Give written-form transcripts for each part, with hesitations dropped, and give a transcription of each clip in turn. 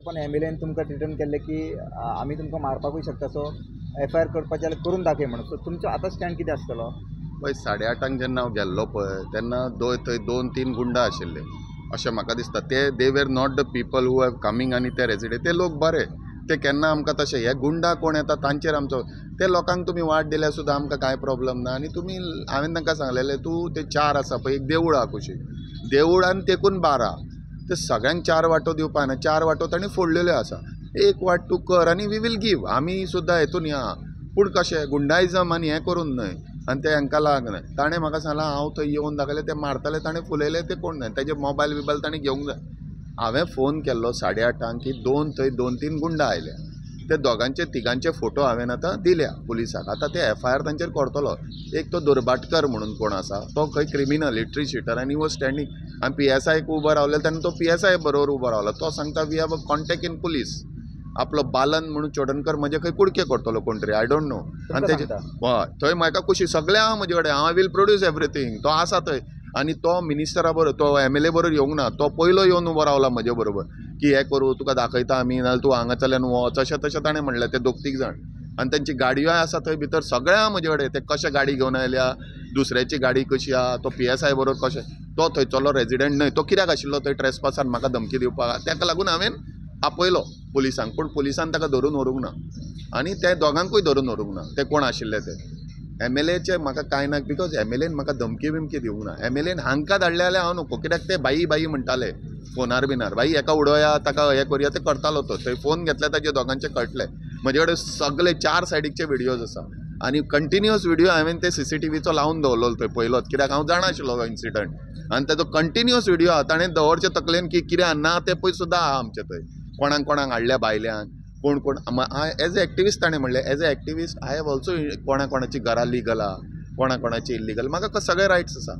पण MLAन तुमकां रिटर्न केल्ले की आमी तुमकां मारपाकूय शकता, सो FIR करपाचें जाल्यार करून दाखय म्हणून. सो तुमचो आतां स्टँड कितें आसतलो? पळय 8:30 जेन्ना हांव गेल्लो पळय तेन्ना थंय 2-3 गुंडा आशिल्ले अशें म्हाका दिसता. They were not the people who have coming आनी ते रेजिडेंट. ते लोक बरे, ते केन्ना आमकां तशें हे गुंडा कोण येता तांचेर आमचो ते लोकांक तुमी वाट दिल्यार सुद्दां आमकां कांय प्रॉब्लम ना. आनी तुमी हांवें तांकां सांगलेलें तूं ते 4 आसा पळय, एक देवूळ आहा कुशीक, देवूळान तेकून 12 ते सगळ्यांक 4 वाटो दिवपा ना. 4 वाटो तांणी फोडलेल्यो आसा. एक वाट तूं कर आनी वी वील गीव. आमी सुद्दां हेतून या, पूण कशें गुंडायजम आनी हें करून न्हय. आनी ते हांकां लागना. ताणें म्हाका सांगलां हांव थंय येवन दाखयलें ते मारताले, ताणें फुलयले ते कोण ना, तेजे मोबायल बिबायल ताणें घेवंक जाय. हांवें फोन केल्लो 8:30 की थंय 2-3 गुंडा आयले. ते दोगांचे तिगांचे फोटो हांवें आतां दिल्या पुलिसाक. आतां ते FIR तांचेर करतलो. एक तो दुर्भाटकर म्हणून कोण आसा तो खंय क्रिमिनल लिटरी शिटर आनी वॉज स्टँडींग आनी PSI उबो रावलेलो तेन्ना तो PSI बरोबर उबो रावलो. तो सांगता we have a contact in police. आपलो बालन म्हणून चोडणकर म्हणजे खंय कुडके करतलो कोण तरी, आय डोंट नो. आनी तेजे हय थंय म्हाका खुशी सगळें आहा म्हजे कडेन. हांव वील प्रोड्यूस एवरीथींग. तो आसा थंय. आनी तो मिनिस्टरा बरोबर, तो MLA बरोबर येवंक ना. तो पयलो येवन उबो रावला म्हजे बरोबर की हें करूं, तुका दाखयता आमी, नाजाल्यार तूं हांगाच्यान वच, अशें तशें ताणें म्हणलें. ते 2-3 जाण आनी तांची गाडयोय आसा थंय भितर. सगळें आहा म्हजे कडेन. ते कशें गाडी घेवन आयल्या, दुसऱ्याची गाडी कशी आहा, तो PSI बरोबर कशें, तो थंयचो रेजिडेंट न्हय. तो कित्याक आशिल्लो थंय ट्रेसपासान म्हाका धमकी दिवपाक. ताका लागून हांवें आपयलो पुलिसांक, पूण पुलिसान ताका धरून व्हरूंक ना. आनी ते दोगांकूय धरून व्हरूंक ना. ते कोण आशिल्ले ते MLAचे म्हाका कांय ना, बिकॉज MLAन म्हाका धमकी बिमकी दिवंक ना. MLAन हांकां धाडले जाल्यार हांव नको, कित्याक ते बाई म्हणटाले फोनार बिनार, बाई हेका उडोवया, ताका हें करुया, ते करतालो तो. थंय फोन घेतले ताचे दोगांचे कळटले. म्हजे कडेन सगळे 4 सायडीचे व्हिडियोज आसा आनी कंटिन्युअस व्हिडियो हांवें ते CCTVचो लावन दवरलेलो थंय पयलोच, कित्याक हांव जाणा आशिल्लो इन्सिडंट. आनी ताजो कंटिन्युअस व्हिडियो आहा. ताणें दवरचे तकलेन की कितें ना ते पळय सुद्दां आहा आमचे थंय. कोणाक हाडल्या भायल्यान, कोण एज अ एक्टिविस्ट ताणें म्हणलें as a activist I have also कोणाची घरां लिगल आहा, कोणाची इलिगल. म्हाका सगळे रायट्स आसा.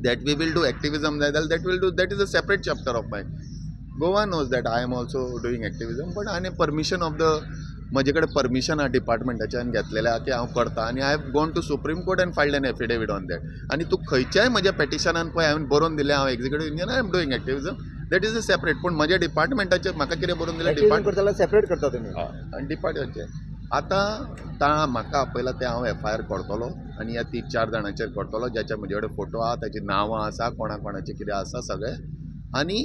That we will do activism जाय जाल्यार that is a separate chapter of my. Goa knows that I am also doing activism, but आनी परमिशन ऑफ द म्हजे कडेन परमिशन आहा डिपार्टमेंटाच्यान घेतलेलें आहा की हांव करता. आनी I have gone to supreme court and filed an affidavit on that. आनी तूं खंयच्याय म्हज्या पेटिशनान पळय हांवें बरोवन दिलें हांव executive engineer I am doing activism, that is a separate. पूण म्हज्या डिपार्टमेंटाचेर म्हाका कितें बरोवन दिलें डिपार्टमेंट सेपरेट करता तुमी. आनी डिपार्टमेंटाचेर आतां म्हाका आपयला ते हांव FIR करतलो आनी ह्या 3-4 जाणांचेर करतलो ज्याचे म्हजे कडेन फोटो आहा, ताची नांवां आसा, कोणाचे कितें आसा सगळें. आनी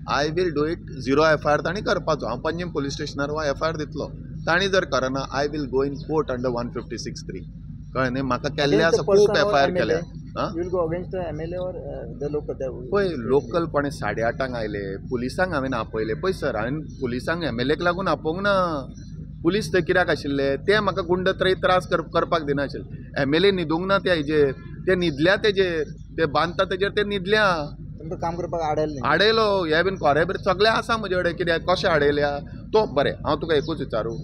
I will do it. 0 FIR तांणी करपाचो. हांव पंजीम पुलीस स्टेशनार हो FIR दितलो. तांणी जर करना I will go in court under 156(3). कळ्ळें न्ही. म्हाका केल्ले आसा, खूब FIR केल्या. पळय लोकल कोणें 8:30 आयले, पुलिसांक हांवें आपयले. पळय सर, हांवें पुलिसांक MLAक लागून आपोवंक ना. पुलीस थंय कित्याक आशिल्ले ते म्हाका गुंड त्रास करपाक दिनाशिल्ले. MLA न्हिदूंक ना त्या हेजेर, ते न्हिदल्या तेजेर, ते बांदता तेजेर ते न्हिदल्या. तुमकां काम करपाक आडयलो. हे बीन खोरें बीन सगळें आसा म्हजे कडेन. कित्याक कशें आडयल्या तो बरें. हांव तुका एकूच विचारूं,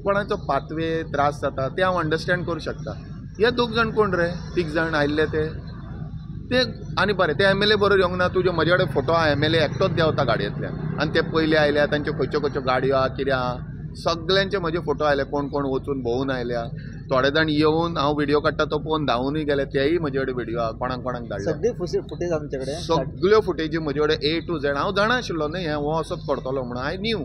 कोणाचो पातवे त्रास जाता ते हांव अंडरस्टँड करूं शकता. हे 2 जाण कोण रे, 3 जाण आयिल्ले ते आनी बरें ते MLA बरोबर येवंक ना. तुजे म्हजे कडेन फोटो आहा, MLA एकटोच देंवता गाडयेंतल्यान आनी ते पयले आयल्या, तांच्यो खंयच्यो गाडयो आहा, कितें आहा, सगळ्यांचे म्हजे फोटो आयले. कोण वचून भोंवून आयल्या. थोडे जाण येवन हांव व्हिडियो काडटा तो पळोवन धांवूनय गेले. तेय म्हजे कडेन व्हिडियो आहा. कोणाक धाडले सगळी फुटेज आमचे कडेन, सगळ्यो फुटेजी म्हजे कडेन A to Z. हांव जाणा आशिल्लो न्ही हें हो असोच करतलो म्हणून. I new.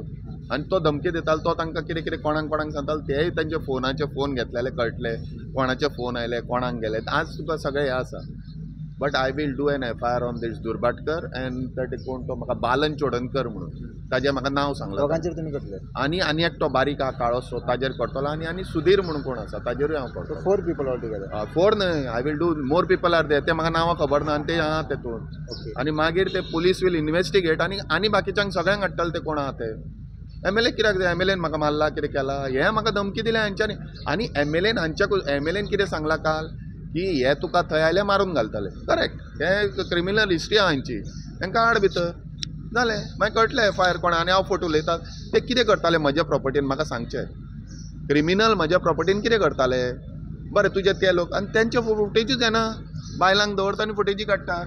आनी तो धमकी दितालो, तो तांकां कितें कोणाक सांगतालो. तेय तांचे फोन घेतलेले कळटले, कोणाचे फोन आयले, कोणाक गेले. आज तुका सगळें हें आसा. But I will do an FIR on this Durbhatkar and that कोण तो म्हाका बालन चोडणकर म्हणून ताजें म्हाका नांव सांगलां. दोगांचेर तुमी करतले. आनी एकटो बारीक आहा काळोसो ताजेर करतलो. आनी सुधीर म्हणून कोण आसा ताजेरूय हांव करतलो. 4 पीपल ऑल टुगेदर. 4 न्हय, I will do more people are there. ते म्हाका नांवां खबर ना आनी ते आहा तेतून. आनी मागीर ते पुलीस वील इन्वेस्टिगेट आनी बाकीच्यांक सगळ्यांक हाडटले ते कोण आहा ते. MLA कित्याक MLAन म्हाका मारला, कितें केला, हें म्हाका धमकी दिल्या हांच्यांनी. आनी MLAन कितें सांगलां काल की हे तुका थंय आयले मारून घालतले. करेक्ट. हे क्रिमिनल हिस्ट्री आहा हांची, तांकां हाड भितर. जालें. मागीर कळटलें FIR कोणा. आनी हांव फोटो उलयता ते कितें करताले म्हज्या प्रॉपर्टीन म्हाका सांगचें. क्रिमिनल म्हज्या प्रॉपर्टीन कितें करताले. बरें तुजे ते लोक आनी तेंचे फुटेजूच येना. बायलांक दवरता आनी फुटेजी काडटा.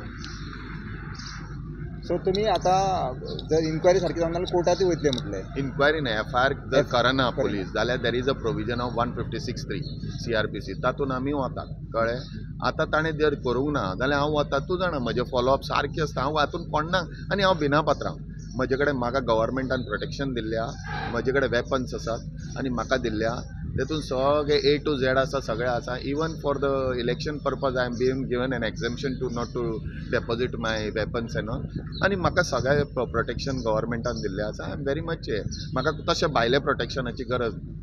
सो तुमी आतां जर इन्क्वायरी सारकी जावना जाल्यार कोर्टातूय वयतले म्हटले. इन्क्वायरी न्हय, FIR जर करना पुलीस जाल्यार there is a provision of 156(3) CRPC. तातूंत आमी वतात. कळ्ळें. आतां ताणें जर करूंक ना जाल्यार हांव वता. तूं जाणा म्हजे फॉलोअप सारकें आसता. हांव हातूंत पडना आनी हांव भिना पात्रांव. म्हजे कडेन म्हाका गव्हर्मेंटान प्रोटेक्शन दिल्ल्या, म्हजे कडेन वेपन्स आसात आनी म्हाका दिल्ल्या तेतून सगळे A to Z आसा, सगळें आसा. Even for the election purpose I am being given an exemption to not to deposit my weapons and all. आनी म्हाका सगळें प्रोटेक्शन गव्हर्मेंटान दिल्लें आसा. आय एम व्हेरी मच म्हाका तशें भायल्या प्रोटेक्शनाची गरज ना.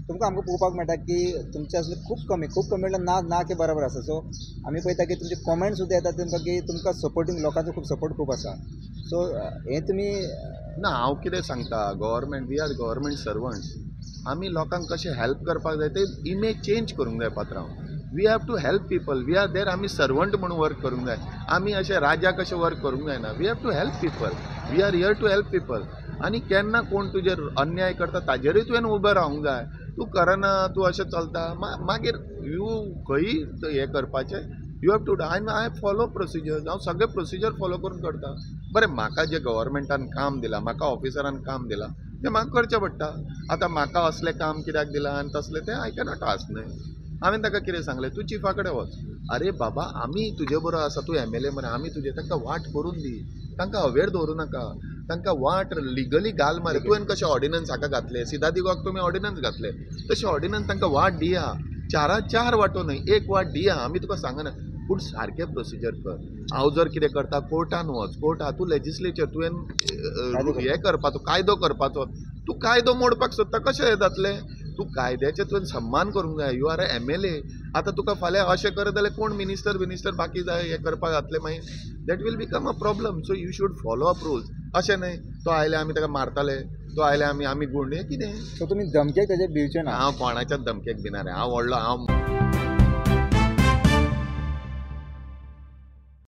तुमकां आमकां पळोवपाक मेळटा की तुमचे असले खूब कमी म्हटल्यार ना की बरोबर आसा. सो आमी पळयता की तुमचे कॉमेंट सुद्दां येतात तुमकां की तुमकां सपोर्टींग लोकांचो खूब सपोर्ट खूब आसा. सो हें तुमी ना हांव कितें सांगता, government we are government servants. आमी लोकांक कशें हेल्प करपाक जाय ते इमेज चेंज करूंक जाय पात्रांव. We have to help people. We are there. आमी सर्वंट म्हणून वर्क करूंक जाय. आमी अशें राजा कशें वर्क करूंक जायना. We have to help people. We are here to help people. आनी केन्ना कोण तुजेर अन्याय करता ताजेरूय तुवें उबें रावूंक जाय. तूं करना, तूं अशें चलता मागीर यू खंयी हें करपाचें. You have to I follow procedures. हांव सगळे प्रोसिजर फॉलो करून करता. बरें, म्हाका जें गव्हर्मेंटान काम दिलां, म्हाका ऑफिसरान काम दिलां तें म्हाका करचें पडटा. आतां म्हाका असलें काम कित्याक दिलां आनी तसलें तें आय कॅनॉट आस्क न्हय. हांवें ताका कितें सांगलें, तूं चिफा कडेन वच. अरे बाबा, आमी तुजे बरोबर आसा, तूं MLA मरे, आमी तुजे तांकां वाट करून दी. तांकां अवेर दवरूं नाका. तांकां वाट लिगली घाल मरे. तुवें कशें ऑर्डिनन्स हाका घातले, सिधा दिगोक तुमी ऑर्डिनन्स घातले, तशें ऑर्डिनन्स तांकां वाट दिया. 4 वाटो न्हय, 1 वाट दिया. आमी तुका सांगना, पूण सारकें प्रोसिजर कर. हांव जर कितें करता, कोर्टान वच. कोर्टान तूं लेजिस्लेचर, तुवें हें करपाचो, कायदो करपाचो. तूं कायदो मोडपाक सोदता, कशें हें जातलें? तूं कायद्याचें तुवें सन्मान करूंक जाय. You are a MLA. आतां तुका फाल्यां अशें करत जाल्यार कोण मिनिस्टर बाकी जाय हें करपाक घातलें मागीर that will become a problem. So you should follow up rules. अशें न्हय तो आयले आमी ताका मारताले, तो आयले आमी गुंड, हें कितें? सो तुमी धमकेक तेजे भिवचे ना. हांव कोणाच्याच धमकेक भिना रे. हांव व्हडलो